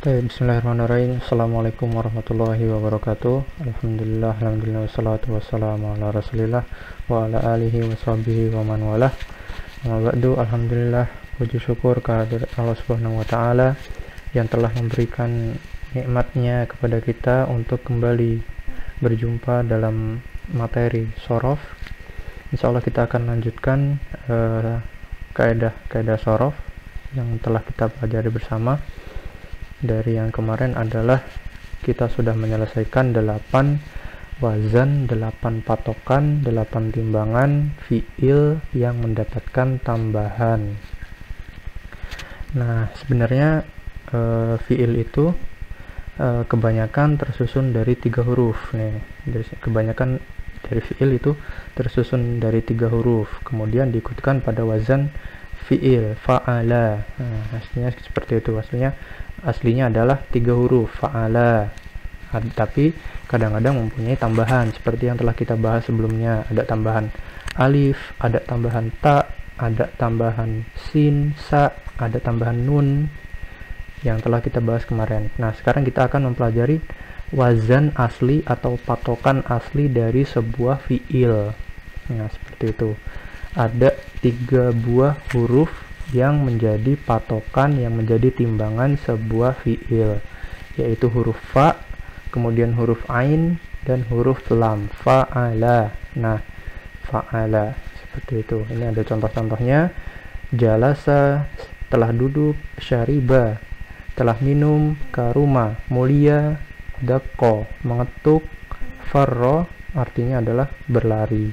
Bismillahirrahmanirrahim. Assalamualaikum warahmatullahi wabarakatuh. Alhamdulillah, wassalatu wassalamu ala rasulillah wa ala alihi wa sahbihi wa man walah. Amma ba'du, alhamdulillah, puji syukur kehadirat Allah subhanahu wa ta'ala yang telah memberikan nikmatnya kepada kita untuk kembali berjumpa dalam materi sorof. Insyaallah kita akan lanjutkan kaidah sorof yang telah kita pelajari bersama. Dari yang kemarin adalah kita sudah menyelesaikan 8 wazan, 8 patokan, 8 timbangan fiil yang mendapatkan tambahan. Nah, sebenarnya fiil itu kebanyakan tersusun dari 3 huruf nih. Kebanyakan dari fiil itu tersusun dari 3 huruf, kemudian diikutkan pada wazan fiil, fa'ala. Nah, aslinya seperti itu. Aslinya adalah 3 huruf, fa'ala. Tapi kadang-kadang mempunyai tambahan seperti yang telah kita bahas sebelumnya. Ada tambahan alif, ada tambahan ta, ada tambahan sin, sa, ada tambahan nun yang telah kita bahas kemarin. Nah, sekarang kita akan mempelajari wazan asli atau patokan asli dari sebuah fiil. Nah, seperti itu. Ada 3 buah huruf yang menjadi patokan, yang menjadi timbangan sebuah fiil, yaitu huruf fa, kemudian huruf ain, dan huruf lam. Fa'ala. Nah, fa'ala seperti itu. Ini ada contoh-contohnya. Jalasa, telah duduk. Syariba, telah minum. Karuma, mulia. Dakko, mengetuk. Farro, artinya adalah berlari.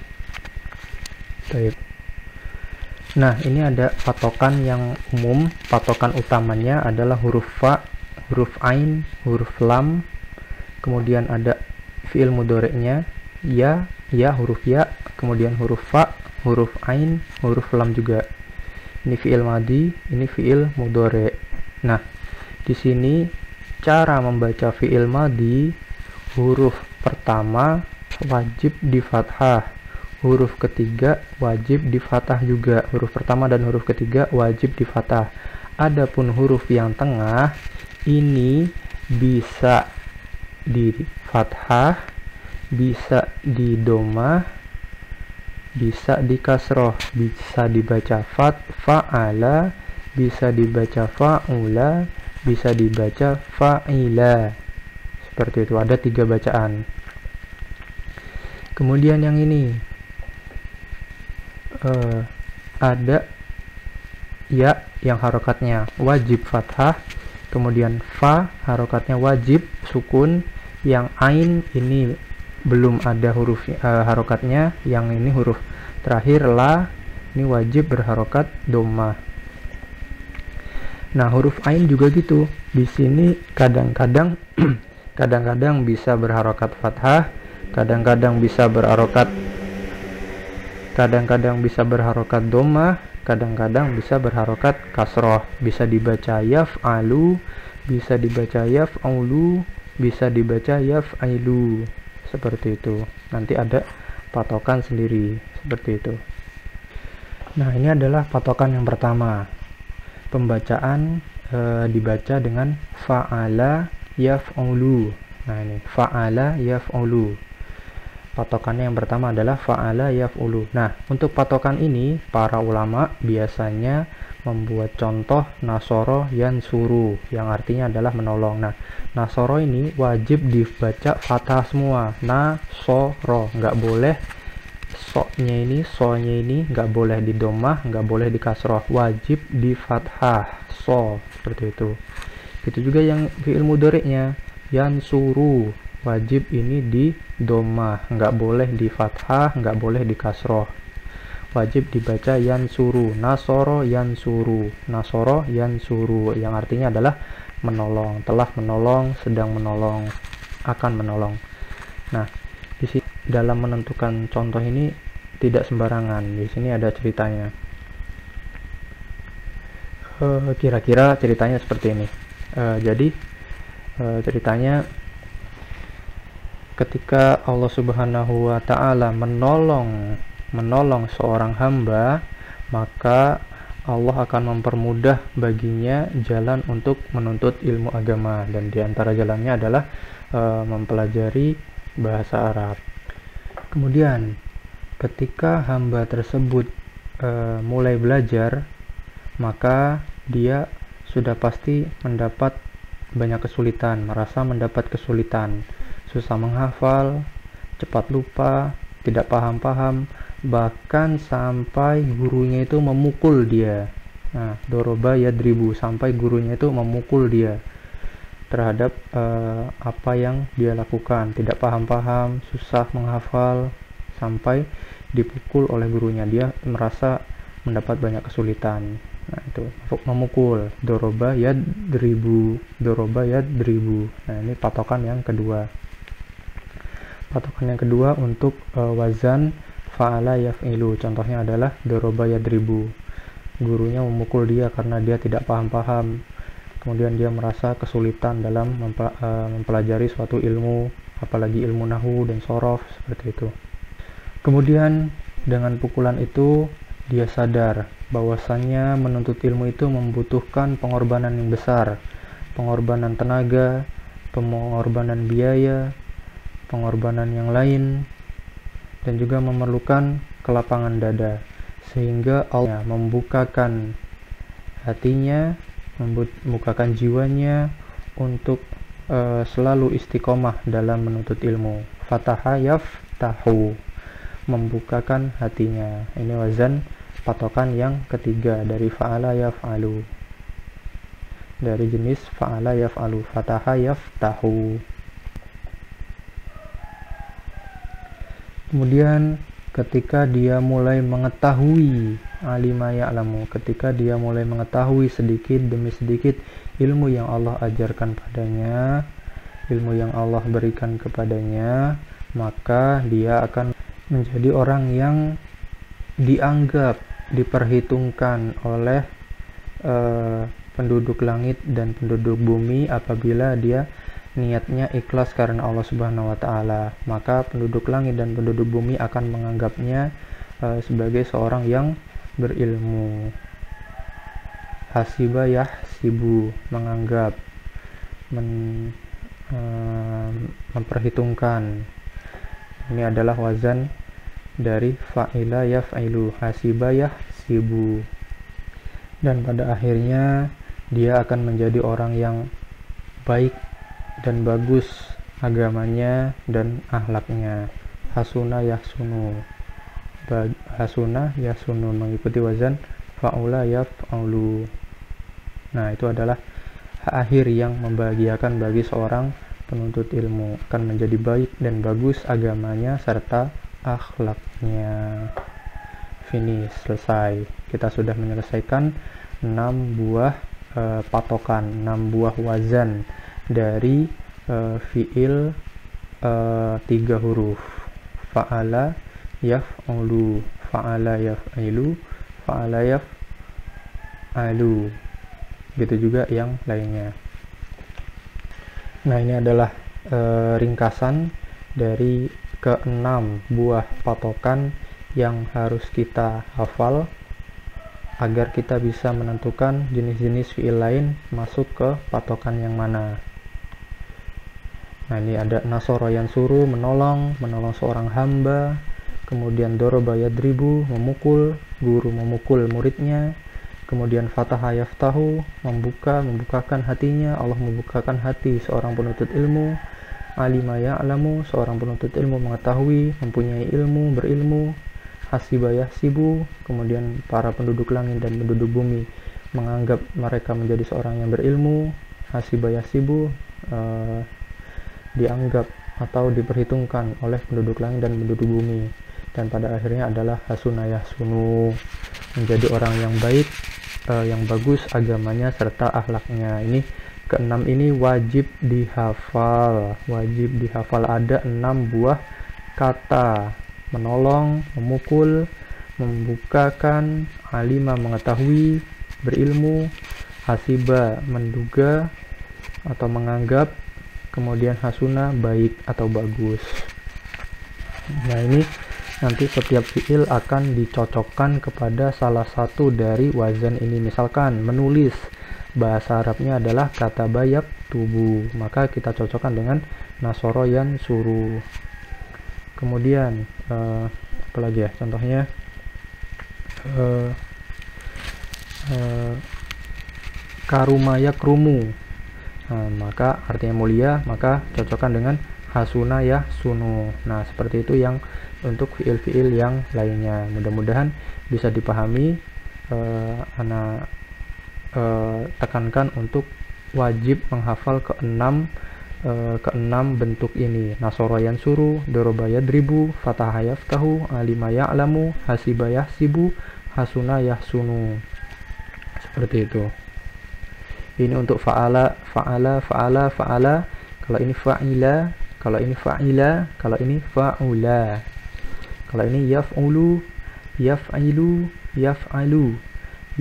Baik. Nah, ini ada patokan yang umum. Patokan utamanya adalah huruf fa, huruf ain, huruf lam. Kemudian ada fiil mudhari'nya, ya, huruf ya. Kemudian huruf fa, huruf ain, huruf lam juga. Ini fiil madi, ini fiil mudhari'. Nah, di sini cara membaca fiil madi, huruf pertama wajib di fathah. Huruf ketiga wajib di fathah juga. Huruf pertama dan huruf ketiga wajib di fathah. Adapun huruf yang tengah ini bisa di fathah, bisa di domah, bisa di kasroh. Bisa dibaca fa'ala, bisa dibaca fa'ula, bisa dibaca fa'ila. Seperti itu. Ada 3 bacaan. Kemudian yang ini ada ya yang harokatnya wajib fathah, kemudian fa harokatnya wajib sukun, yang ain ini belum ada huruf harokatnya, yang ini huruf terakhir la ini wajib berharokat dhammah. Nah, huruf ain juga gitu. Di sini kadang-kadang kadang-kadang bisa berharokat fathah, kadang-kadang bisa berharokat dhammah, kadang-kadang bisa berharokat kasroh. Bisa dibaca yaf'alu, bisa dibaca yaf'aulu, bisa dibaca yaf'ailu. Seperti itu. Nanti ada patokan sendiri seperti itu. Nah, ini adalah patokan yang pertama. Pembacaan dibaca dengan fa'ala yaf'aulu. Nah, ini fa'ala yaf'aulu. Patokannya yang pertama adalah fa'ala yaf'ulu. Nah, untuk patokan ini para ulama biasanya membuat contoh nasoro yansuru, yang artinya adalah menolong. Nah, nasoro ini wajib dibaca fathah semua. Nasoro, nggak boleh sonya ini nggak boleh di domah, nggak boleh di kasroh, wajib di fathah. Seperti itu. Itu juga yang fi'il mudhari'nya yansuru, wajib ini di domah, nggak boleh di fathah, nggak boleh di kasroh, wajib dibaca yansuru. Nasoro yansuru, nasoro yansuru, yang artinya adalah menolong, telah menolong, sedang menolong, akan menolong. Nah, di sini dalam menentukan contoh ini tidak sembarangan. Di sini ada ceritanya. Kira-kira ceritanya seperti ini. Jadi ceritanya ketika Allah Subhanahu wa ta'ala menolong seorang hamba, maka Allah akan mempermudah baginya jalan untuk menuntut ilmu agama, dan di antara jalannya adalah mempelajari bahasa Arab. Kemudian ketika hamba tersebut mulai belajar, maka dia sudah pasti mendapat banyak kesulitan, merasa mendapat kesulitan, susah menghafal, cepat lupa, tidak paham-paham, bahkan sampai gurunya itu memukul dia. Nah, doroba yadribu, sampai gurunya itu memukul dia terhadap apa yang dia lakukan, tidak paham-paham, susah menghafal, sampai dipukul oleh gurunya, dia merasa mendapat banyak kesulitan. Nah, itu memukul, doroba yadribu, doroba yadribu. Nah, ini patokan yang kedua. Patokan yang kedua untuk wazan fa'ala yaf'ilu, contohnya adalah doroba yadribu, gurunya memukul dia karena dia tidak paham-paham, kemudian dia merasa kesulitan dalam mempelajari suatu ilmu, apalagi ilmu nahwu dan shorof, seperti itu. Kemudian dengan pukulan itu dia sadar bahwasannya menuntut ilmu itu membutuhkan pengorbanan yang besar, pengorbanan tenaga, pengorbanan biaya, pengorbanan yang lain, dan juga memerlukan kelapangan dada, sehingga Allah membukakan hatinya, membukakan jiwanya untuk selalu istiqomah dalam menuntut ilmu. Fataha yaftahu, membukakan hatinya. Ini wazan patokan yang ketiga dari fa'ala yaf'alu, dari jenis fa'ala yaf'alu, fataha yaftahu. Kemudian ketika dia mulai mengetahui alima ya'lamu, ketika dia mulai mengetahui sedikit demi sedikit ilmu yang Allah ajarkan padanya, ilmu yang Allah berikan kepadanya, maka dia akan menjadi orang yang dianggap, diperhitungkan oleh penduduk langit dan penduduk bumi apabila dia niatnya ikhlas karena Allah Subhanahu wa taala. Maka penduduk langit dan penduduk bumi akan menganggapnya sebagai seorang yang berilmu. Hasiba yahsibu, menganggap, memperhitungkan. Ini adalah wazan dari fa'ila yaf'ilu, hasiba yahsibu. Dan pada akhirnya dia akan menjadi orang yang baik dan bagus agamanya dan akhlaknya. Hasuna yahsunu, hasuna yahsunu, mengikuti wazan fa'ula yaf'alu. Nah, itu adalah akhir yang membahagiakan bagi seorang penuntut ilmu, akan menjadi baik dan bagus agamanya serta akhlaknya. Finish, selesai. Kita sudah menyelesaikan 6 buah patokan, 6 buah wazan dari fiil 3 huruf. Fa'ala yaf'ulu, fa'ala yaf'ilu, fa'ala yaf'alu. Gitu juga yang lainnya. Nah, ini adalah ringkasan dari ke-6 buah patokan yang harus kita hafal agar kita bisa menentukan jenis-jenis fiil lain masuk ke patokan yang mana. Nah, ini ada nasoro yansuru, menolong seorang hamba. Kemudian doroba yadribu, memukul, guru memukul muridnya. Kemudian fataha yaftahu, membukakan hatinya, Allah membukakan hati seorang penuntut ilmu. Alima ya'lamu, seorang penuntut ilmu mengetahui, mempunyai ilmu, berilmu. Hasiba yahsibu, kemudian para penduduk langit dan penduduk bumi menganggap mereka menjadi seorang yang berilmu. Hasiba yahsibu, dianggap atau diperhitungkan oleh penduduk langit dan penduduk bumi. Dan pada akhirnya adalah hasuna yahsunu, menjadi orang yang baik, yang bagus agamanya serta akhlaknya. Ini ke-6 ini wajib dihafal, ada 6 buah kata: menolong, memukul, membukakan, alima mengetahui, berilmu, hasiba menduga atau menganggap, kemudian hasuna baik atau bagus. Nah, ini nanti setiap fiil akan dicocokkan kepada salah satu dari wazan ini. Misalkan menulis, bahasa Arabnya adalah kataba yaktubu, maka kita cocokkan dengan nasoro yansuru. Kemudian apa lagi ya contohnya, karuma yakrumu, maka artinya mulia, maka cocokkan dengan hasuna yahsunu. Nah, seperti itu yang untuk fiil-fiil yang lainnya. Mudah-mudahan bisa dipahami. Ana tekankan untuk wajib menghafal keenam bentuk ini: nasoro yansuru, doroba yadribu, fataha yaftahu, alima ya'lamu, hasiba yahsibu, hasuna yahsunu. Seperti itu. Ini untuk fa'ala, fa'ala, fa'ala, fa'ala. Kalau ini fa'ila, kalau ini fa'ila, kalau ini fa'ula. Kalau ini yaf'ulu, yaf'ilu, yaf'alu,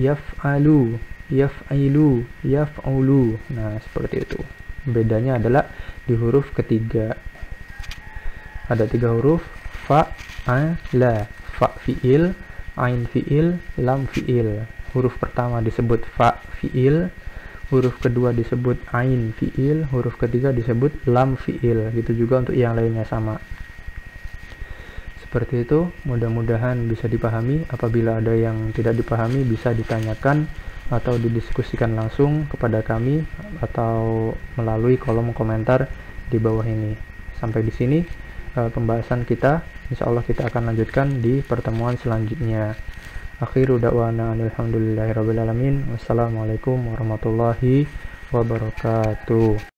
yaf'alu, yaf'ilu, yaf'ulu. Nah, seperti itu. Bedanya adalah di huruf ketiga. Ada 3 huruf: fa'ala, fa fi'il, ain fi'il, lam fi'il. Huruf pertama disebut fa fi'il, huruf kedua disebut ain fi'il, huruf ketiga disebut lam fi'il. Gitu juga untuk yang lainnya sama. Seperti itu, mudah-mudahan bisa dipahami. Apabila ada yang tidak dipahami bisa ditanyakan atau didiskusikan langsung kepada kami atau melalui kolom komentar di bawah ini. Sampai di sini pembahasan kita. Insya Allah kita akan lanjutkan di pertemuan selanjutnya. Akhiru da'wana alhamdulillahirabbil alamin. Wassalamualaikum warahmatullahi wabarakatuh.